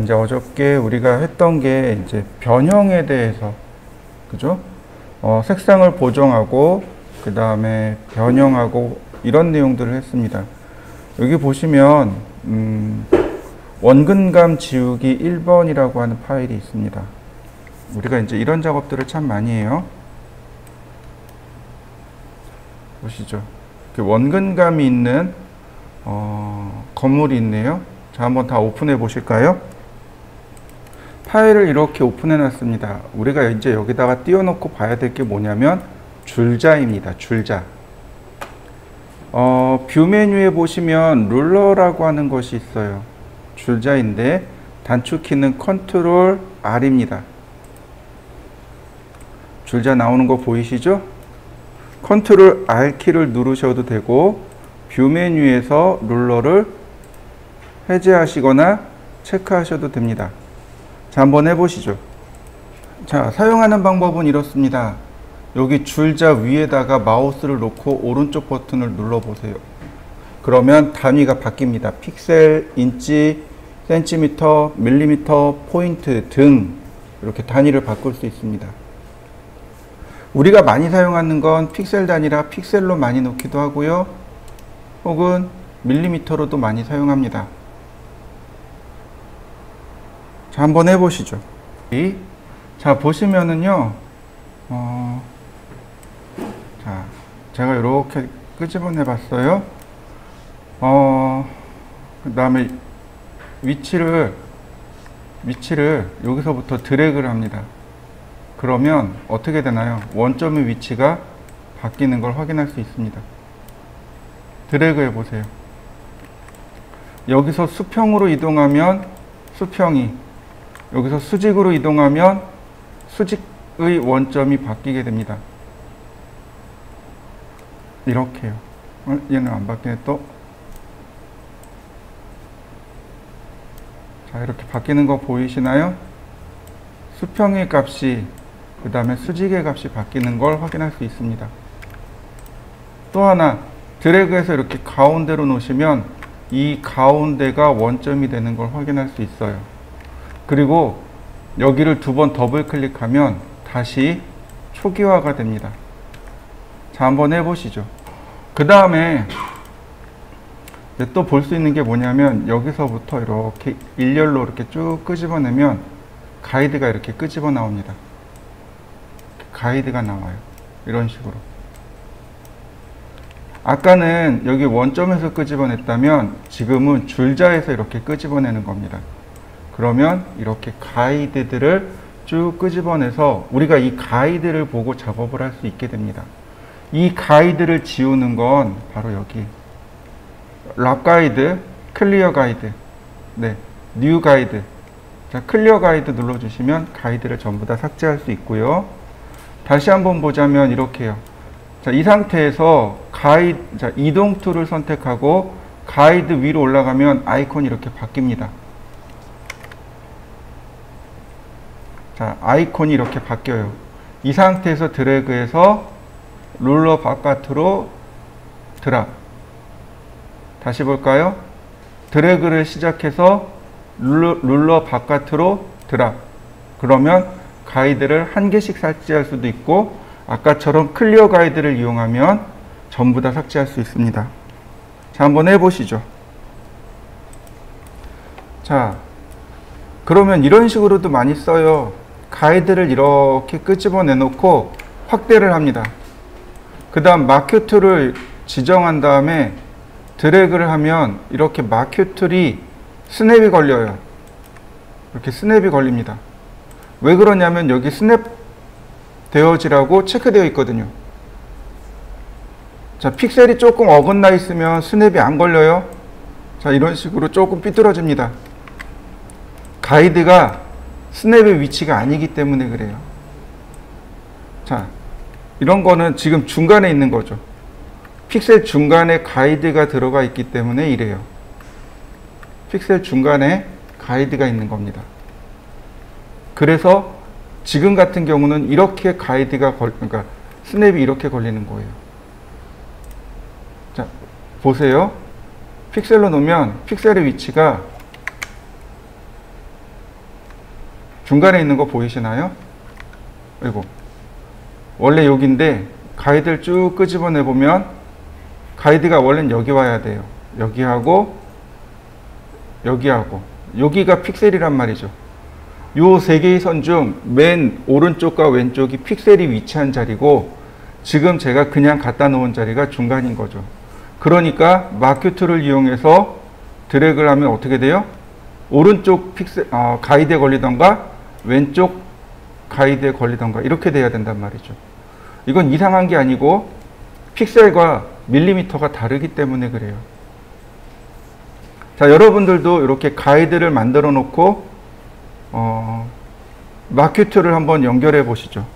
이제 어저께 우리가 했던 게 이제 변형에 대해서, 그죠? 색상을 보정하고, 그 다음에 변형하고, 이런 내용들을 했습니다. 여기 보시면, 원근감 지우기 1번이라고 하는 파일이 있습니다. 우리가 이제 이런 작업들을 참 많이 해요. 보시죠. 원근감이 있는, 건물이 있네요. 자, 한번 다 오픈해 보실까요? 파일을 이렇게 오픈해 놨습니다. 우리가 이제 여기다가 띄워놓고 봐야 될 게 뭐냐면 줄자입니다. 줄자. 뷰 메뉴에 보시면 룰러라고 하는 것이 있어요. 줄자인데 단축키는 컨트롤 R입니다. 줄자 나오는 거 보이시죠? 컨트롤 R 키를 누르셔도 되고 뷰 메뉴에서 룰러를 해제하시거나 체크하셔도 됩니다. 자, 한번 해보시죠. 자, 사용하는 방법은 이렇습니다. 여기 줄자 위에다가 마우스를 놓고 오른쪽 버튼을 눌러보세요. 그러면 단위가 바뀝니다. 픽셀, 인치, 센티미터, 밀리미터, 포인트 등 이렇게 단위를 바꿀 수 있습니다. 우리가 많이 사용하는 건 픽셀 단위라 픽셀로 많이 놓기도 하고요. 혹은 밀리미터로도 많이 사용합니다. 자, 한번 해보시죠. 자, 보시면은요, 자, 제가 이렇게 끄집어내 봤어요. 그 다음에 위치를 여기서부터 드래그를 합니다. 그러면 어떻게 되나요? 원점의 위치가 바뀌는 걸 확인할 수 있습니다. 드래그 해보세요. 여기서 수평으로 이동하면 수평이, 여기서 수직으로 이동하면 수직의 원점이 바뀌게 됩니다. 이렇게요. 얘는 안 바뀌네 또. 자, 이렇게 바뀌는 거 보이시나요? 수평의 값이, 그 다음에 수직의 값이 바뀌는 걸 확인할 수 있습니다. 또 하나, 드래그해서 이렇게 가운데로 놓으시면 이 가운데가 원점이 되는 걸 확인할 수 있어요. 그리고 여기를 두 번 더블 클릭하면 다시 초기화가 됩니다. 자, 한번 해보시죠. 그 다음에 또 볼 수 있는 게 뭐냐면 여기서부터 이렇게 일렬로 이렇게 쭉 끄집어내면 가이드가 이렇게 끄집어 나옵니다. 가이드가 나와요. 이런 식으로. 아까는 여기 원점에서 끄집어냈다면 지금은 줄자에서 이렇게 끄집어내는 겁니다. 그러면 이렇게 가이드들을 쭉 끄집어내서 우리가 이 가이드를 보고 작업을 할 수 있게 됩니다. 이 가이드를 지우는 건 바로 여기 랍 가이드, 클리어 가이드, 네, 뉴 가이드. 자, 클리어 가이드 눌러주시면 가이드를 전부 다 삭제할 수 있고요. 다시 한번 보자면 이렇게요. 자, 이 상태에서 가이드, 자, 이동 툴을 선택하고 가이드 위로 올라가면 아이콘이 이렇게 바뀝니다. 자, 아이콘이 이렇게 바뀌어요. 이 상태에서 드래그해서 룰러 바깥으로 드랍. 다시 볼까요? 드래그를 시작해서 룰러 바깥으로 드랍. 그러면 가이드를 한 개씩 삭제할 수도 있고 아까처럼 클리어 가이드를 이용하면 전부 다 삭제할 수 있습니다. 자, 한번 해보시죠. 자, 그러면 이런 식으로도 많이 써요. 가이드를 이렇게 끄집어 내놓고 확대를 합니다. 그 다음 마큐 툴을 지정한 다음에 드래그를 하면 이렇게 마큐 툴이 스냅이 걸려요. 이렇게 스냅이 걸립니다. 왜 그러냐면 여기 스냅 되어지라고 체크되어 있거든요. 자, 픽셀이 조금 어긋나 있으면 스냅이 안 걸려요. 자, 이런 식으로 조금 삐뚤어집니다. 가이드가 스냅의 위치가 아니기 때문에 그래요. 자, 이런 거는 지금 중간에 있는 거죠. 픽셀 중간에 가이드가 들어가 있기 때문에 이래요. 픽셀 중간에 가이드가 있는 겁니다. 그래서 지금 같은 경우는 이렇게 가이드가 그러니까 스냅이 이렇게 걸리는 거예요. 자, 보세요. 픽셀로 놓으면 픽셀의 위치가 중간에 있는 거 보이시나요? 그리고 원래 여기인데 가이드를 쭉 끄집어내 보면 가이드가 원래는 여기 와야 돼요. 여기하고 여기하고 여기가 픽셀이란 말이죠. 요 세 개의 선 중 맨 오른쪽과 왼쪽이 픽셀이 위치한 자리고 지금 제가 그냥 갖다 놓은 자리가 중간인 거죠. 그러니까 마크 툴을 이용해서 드래그를 하면 어떻게 돼요? 오른쪽 픽셀 가이드에 걸리던가 왼쪽 가이드에 걸리던가 이렇게 돼야 된단 말이죠. 이건 이상한 게 아니고 픽셀과 밀리미터가 다르기 때문에 그래요. 자, 여러분들도 이렇게 가이드를 만들어 놓고 마크 툴을 한번 연결해 보시죠.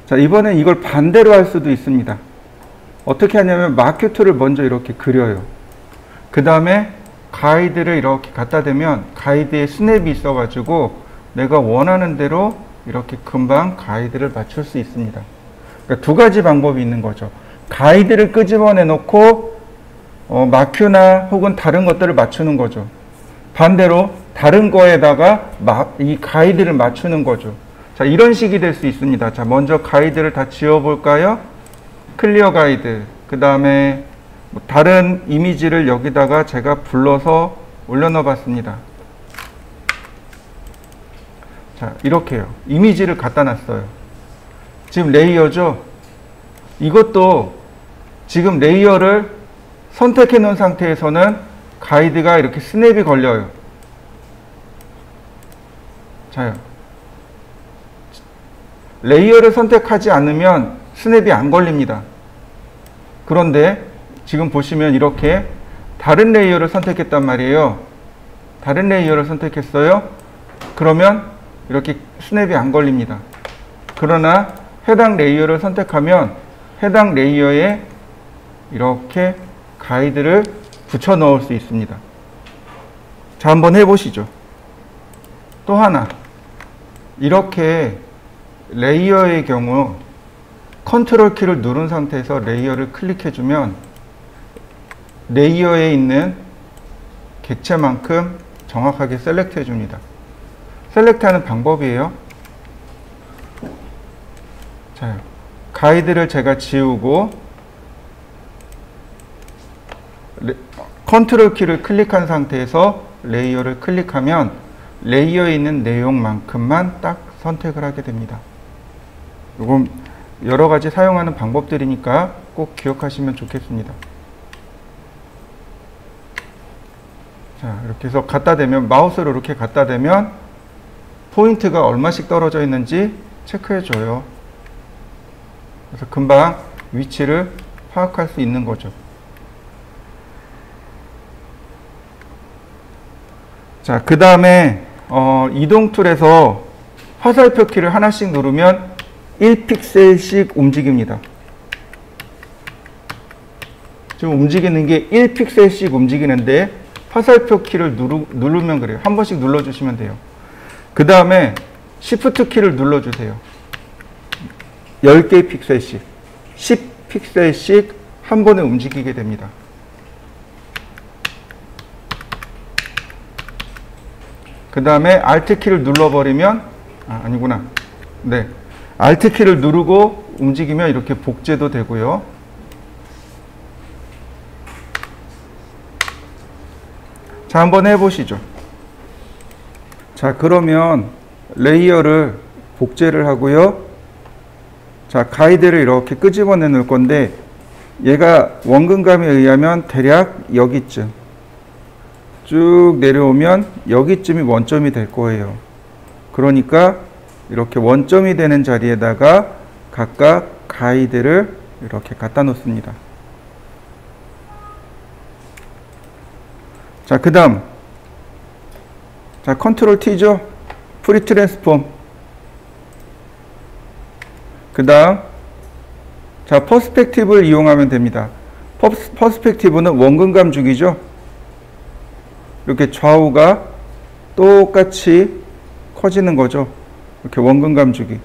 자, 이번엔 이걸 반대로 할 수도 있습니다. 어떻게 하냐면 마크 툴을 먼저 이렇게 그려요. 그 다음에 가이드를 이렇게 갖다 대면 가이드에 스냅이 있어 가지고 내가 원하는 대로 이렇게 금방 가이드를 맞출 수 있습니다. 그러니까 두 가지 방법이 있는 거죠. 가이드를 끄집어내 놓고 마크나 혹은 다른 것들을 맞추는 거죠. 반대로 다른 거에다가 이 가이드를 맞추는 거죠. 자, 이런 식이 될 수 있습니다. 자, 먼저 가이드를 다 지워볼까요? 클리어 가이드. 그 다음에 다른 이미지를 여기다가 제가 불러서 올려놓아 봤습니다. 자, 이렇게요. 이미지를 갖다 놨어요. 지금 레이어죠? 이것도 지금 레이어를 선택해 놓은 상태에서는 가이드가 이렇게 스냅이 걸려요. 자요. 레이어를 선택하지 않으면 스냅이 안 걸립니다. 그런데 지금 보시면 이렇게 다른 레이어를 선택했단 말이에요. 다른 레이어를 선택했어요. 그러면 이렇게 스냅이 안 걸립니다. 그러나 해당 레이어를 선택하면 해당 레이어에 이렇게 가이드를 붙여 넣을 수 있습니다. 자, 한번 해보시죠. 또 하나, 이렇게 레이어의 경우 컨트롤 키를 누른 상태에서 레이어를 클릭해주면 레이어에 있는 객체만큼 정확하게 셀렉트 해줍니다. 셀렉트하는 방법이에요. 자, 가이드를 제가 지우고 컨트롤 키를 클릭한 상태에서 레이어를 클릭하면 레이어에 있는 내용만큼만 딱 선택을 하게 됩니다. 이건 여러 가지 사용하는 방법들이니까 꼭 기억하시면 좋겠습니다. 자, 이렇게 해서 갖다 대면, 마우스로 이렇게 갖다 대면 포인트가 얼마씩 떨어져 있는지 체크해 줘요. 그래서 금방 위치를 파악할 수 있는 거죠. 자, 그 다음에 이동 툴에서 화살표 키를 하나씩 누르면 1픽셀씩 움직입니다. 지금 움직이는 게 1픽셀씩 움직이는데 화살표 키를 누르면 그래요. 한 번씩 눌러주시면 돼요. 그 다음에 Shift 키를 눌러주세요. 10개의 픽셀씩, 10픽셀씩 한 번에 움직이게 됩니다. 그 다음에 Alt 키를 눌러버리면, 아니구나. 네. Alt 키를 누르고 움직이면 이렇게 복제도 되고요. 자, 한번 해보시죠. 자, 그러면 레이어를 복제를 하고요. 자, 가이드를 이렇게 끄집어내 놓을 건데 얘가 원근감에 의하면 대략 여기쯤 쭉 내려오면 여기쯤이 원점이 될 거예요. 그러니까 이렇게 원점이 되는 자리에다가 각각 가이드를 이렇게 갖다 놓습니다. 자, 그 다음, 자, 컨트롤 T죠? 프리 트랜스폼. 그 다음, 자, 퍼스펙티브를 이용하면 됩니다. 퍼스펙티브는 원근감 주기죠? 이렇게 좌우가 똑같이 커지는 거죠. 이렇게 원근감 주기.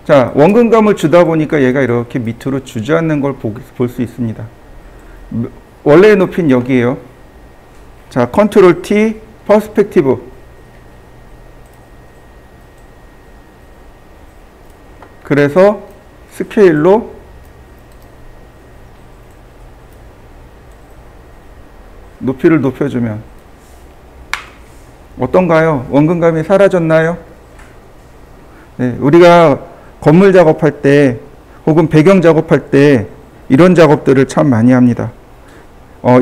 자, 원근감을 주다 보니까 얘가 이렇게 밑으로 주저앉는 걸 볼 수 있습니다. 원래의 높이는 여기에요. 자, 컨트롤 T, 퍼스펙티브. 그래서 스케일로 높이를 높여주면 어떤가요? 원근감이 사라졌나요? 네, 우리가 건물 작업할 때 혹은 배경 작업할 때 이런 작업들을 참 많이 합니다.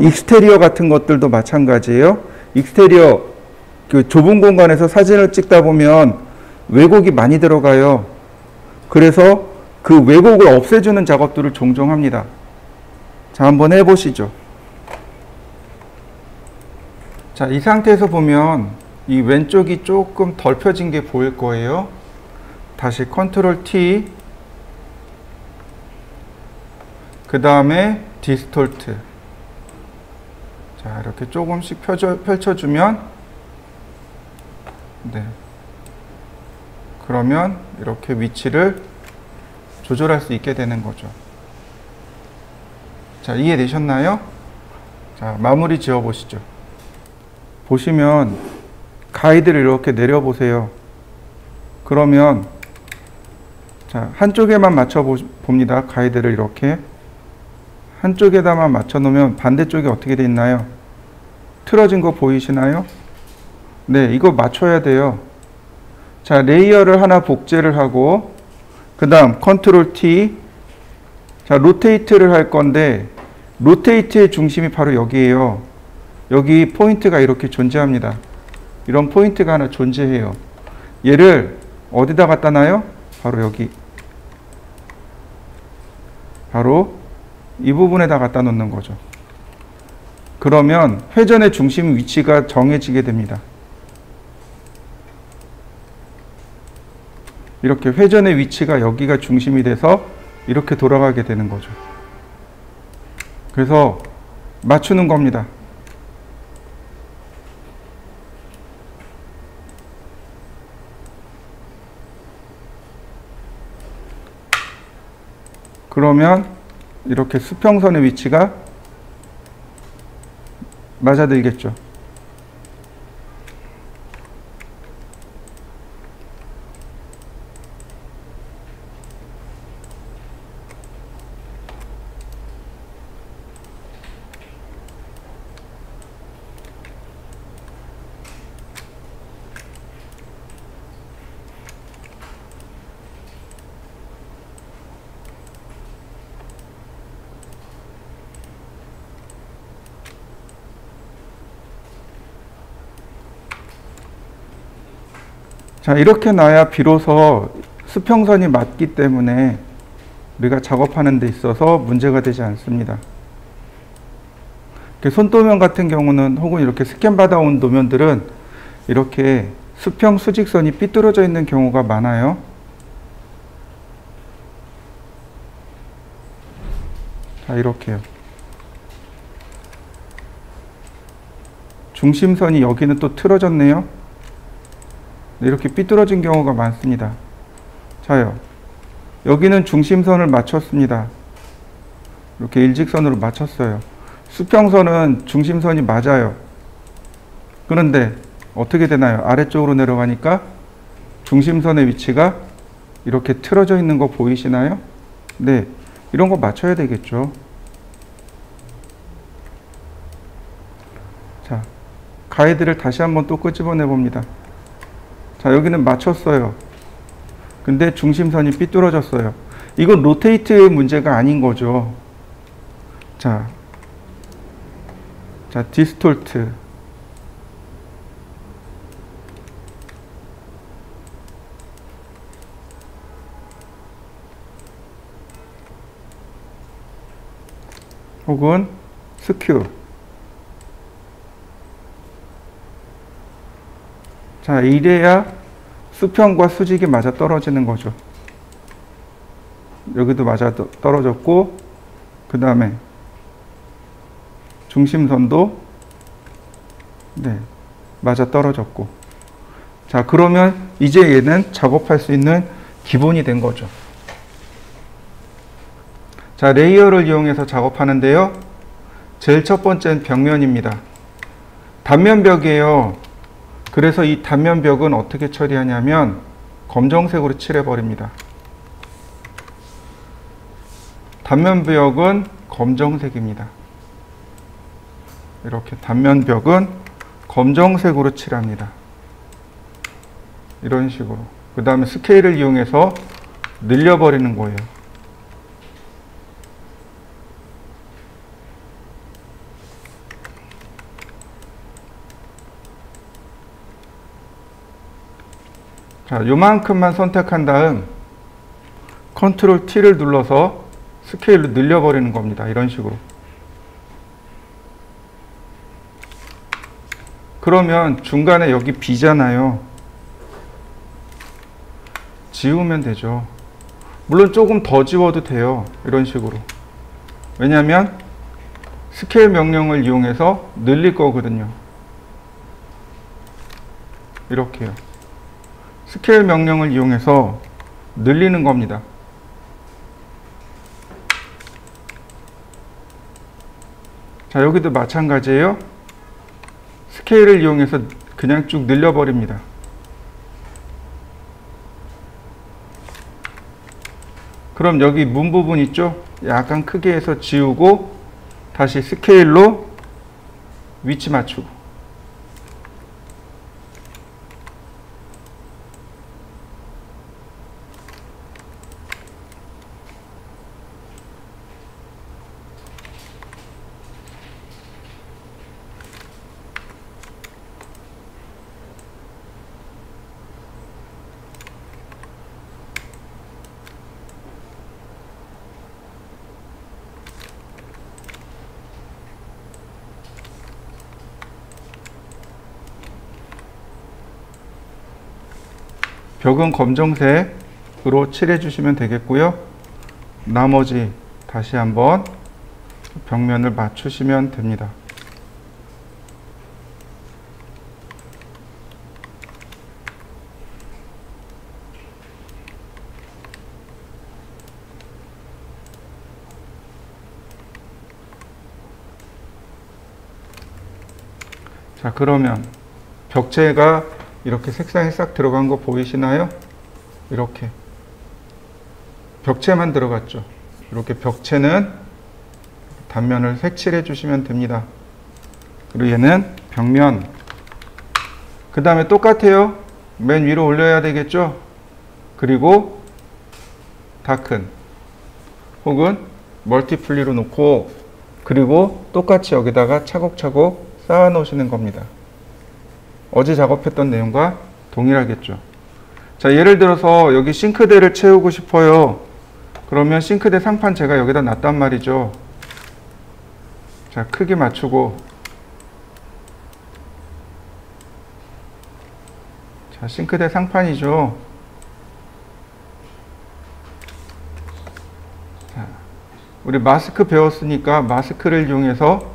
익스테리어 같은 것들도 마찬가지예요. 익스테리어 그 좁은 공간에서 사진을 찍다 보면 왜곡이 많이 들어가요. 그래서 그 왜곡을 없애주는 작업들을 종종 합니다. 자, 한번 해보시죠. 자, 이 상태에서 보면 이 왼쪽이 조금 덜 펴진 게 보일 거예요. 다시 컨트롤 T, 그 다음에 디스톨트. 자, 이렇게 조금씩 펼쳐주면, 네. 그러면 이렇게 위치를 조절할 수 있게 되는 거죠. 자, 이해되셨나요? 자, 마무리 지어 보시죠. 보시면 가이드를 이렇게 내려보세요. 그러면 자, 한쪽에만 맞춰 봅니다. 가이드를 이렇게 한쪽에다만 맞춰 놓으면 반대쪽이 어떻게 돼 있나요? 틀어진 거 보이시나요? 네, 이거 맞춰야 돼요. 자, 레이어를 하나 복제를 하고 그 다음 컨트롤 T. 자, 로테이트를 할 건데 로테이트의 중심이 바로 여기에요. 여기 포인트가 이렇게 존재합니다. 이런 포인트가 하나 존재해요. 얘를 어디다 갖다 놔요? 바로 여기. 바로 이 부분에다 갖다 놓는 거죠. 그러면 회전의 중심 위치가 정해지게 됩니다. 이렇게 회전의 위치가 여기가 중심이 돼서 이렇게 돌아가게 되는 거죠. 그래서 맞추는 겁니다. 그러면 이렇게 수평선의 위치가 맞아들겠죠. 자, 이렇게 놔야 비로소 수평선이 맞기 때문에 우리가 작업하는 데 있어서 문제가 되지 않습니다. 손도면 같은 경우는 혹은 이렇게 스캔 받아온 도면들은 이렇게 수평 수직선이 삐뚤어져 있는 경우가 많아요. 자, 이렇게요. 중심선이 여기는 또 틀어졌네요. 이렇게 삐뚤어진 경우가 많습니다. 자요. 여기는 중심선을 맞췄습니다. 이렇게 일직선으로 맞췄어요. 수평선은 중심선이 맞아요. 그런데 어떻게 되나요? 아래쪽으로 내려가니까 중심선의 위치가 이렇게 틀어져 있는 거 보이시나요? 네. 이런 거 맞춰야 되겠죠. 자, 가이드를 다시 한번 또 끄집어내 봅니다. 자, 여기는 맞췄어요. 근데 중심선이 삐뚤어졌어요. 이건 로테이트의 문제가 아닌 거죠. 자, 디스톨트. 혹은 스큐. 자, 이래야 수평과 수직이 맞아 떨어지는 거죠. 여기도 맞아 떨어졌고, 그 다음에 중심선도 네, 맞아 떨어졌고. 자, 그러면 이제 얘는 작업할 수 있는 기본이 된 거죠. 자, 레이어를 이용해서 작업하는데요. 제일 첫 번째는 벽면입니다. 단면벽이에요. 그래서 이 단면벽은 어떻게 처리하냐면 검정색으로 칠해버립니다. 단면벽은 검정색입니다. 이렇게 단면벽은 검정색으로 칠합니다. 이런 식으로. 그 다음에 스케일을 이용해서 늘려버리는 거예요. 자, 요만큼만 선택한 다음 컨트롤 T를 눌러서 스케일로 늘려버리는 겁니다. 이런 식으로. 그러면 중간에 여기 비잖아요. 지우면 되죠. 물론 조금 더 지워도 돼요. 이런 식으로. 왜냐하면 스케일 명령을 이용해서 늘릴 거거든요. 이렇게요. 스케일 명령을 이용해서 늘리는 겁니다. 자, 여기도 마찬가지예요. 스케일을 이용해서 그냥 쭉 늘려버립니다. 그럼 여기 문 부분 있죠? 약간 크게 해서 지우고 다시 스케일로 위치 맞추고. 벽은 검정색으로 칠해 주시면 되겠고요. 나머지 다시 한번 벽면을 맞추시면 됩니다. 자, 그러면 벽체가 이렇게 색상이 싹 들어간 거 보이시나요? 이렇게 벽체만 들어갔죠. 이렇게 벽체는 단면을 색칠해 주시면 됩니다. 그리고 얘는 벽면. 그 다음에 똑같아요. 맨 위로 올려야 되겠죠. 그리고 다큰 혹은 멀티플리로 놓고, 그리고 똑같이 여기다가 차곡차곡 쌓아 놓으시는 겁니다. 어제 작업했던 내용과 동일하겠죠. 자, 예를 들어서 여기 싱크대를 채우고 싶어요. 그러면 싱크대 상판 제가 여기다 놨단 말이죠. 자, 크게 맞추고, 자, 싱크대 상판이죠. 자, 우리 마스크 배웠으니까 마스크를 이용해서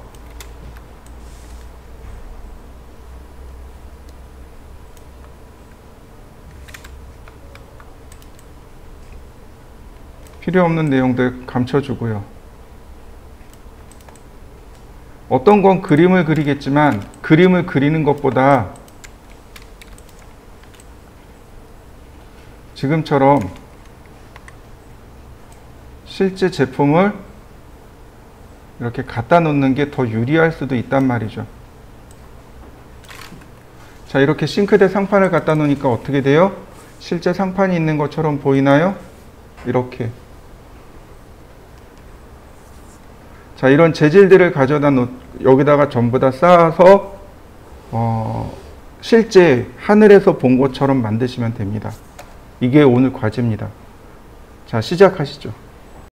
필요 없는 내용들 감춰주고요. 어떤 건 그림을 그리겠지만 그림을 그리는 것보다 지금처럼 실제 제품을 이렇게 갖다 놓는 게 더 유리할 수도 있단 말이죠. 자, 이렇게 싱크대 상판을 갖다 놓으니까 어떻게 돼요? 실제 상판이 있는 것처럼 보이나요? 이렇게. 자, 이런 재질들을 가져다 여기다가 전부 다 쌓아서 실제 하늘에서 본 것처럼 만드시면 됩니다. 이게 오늘 과제입니다. 자, 시작하시죠.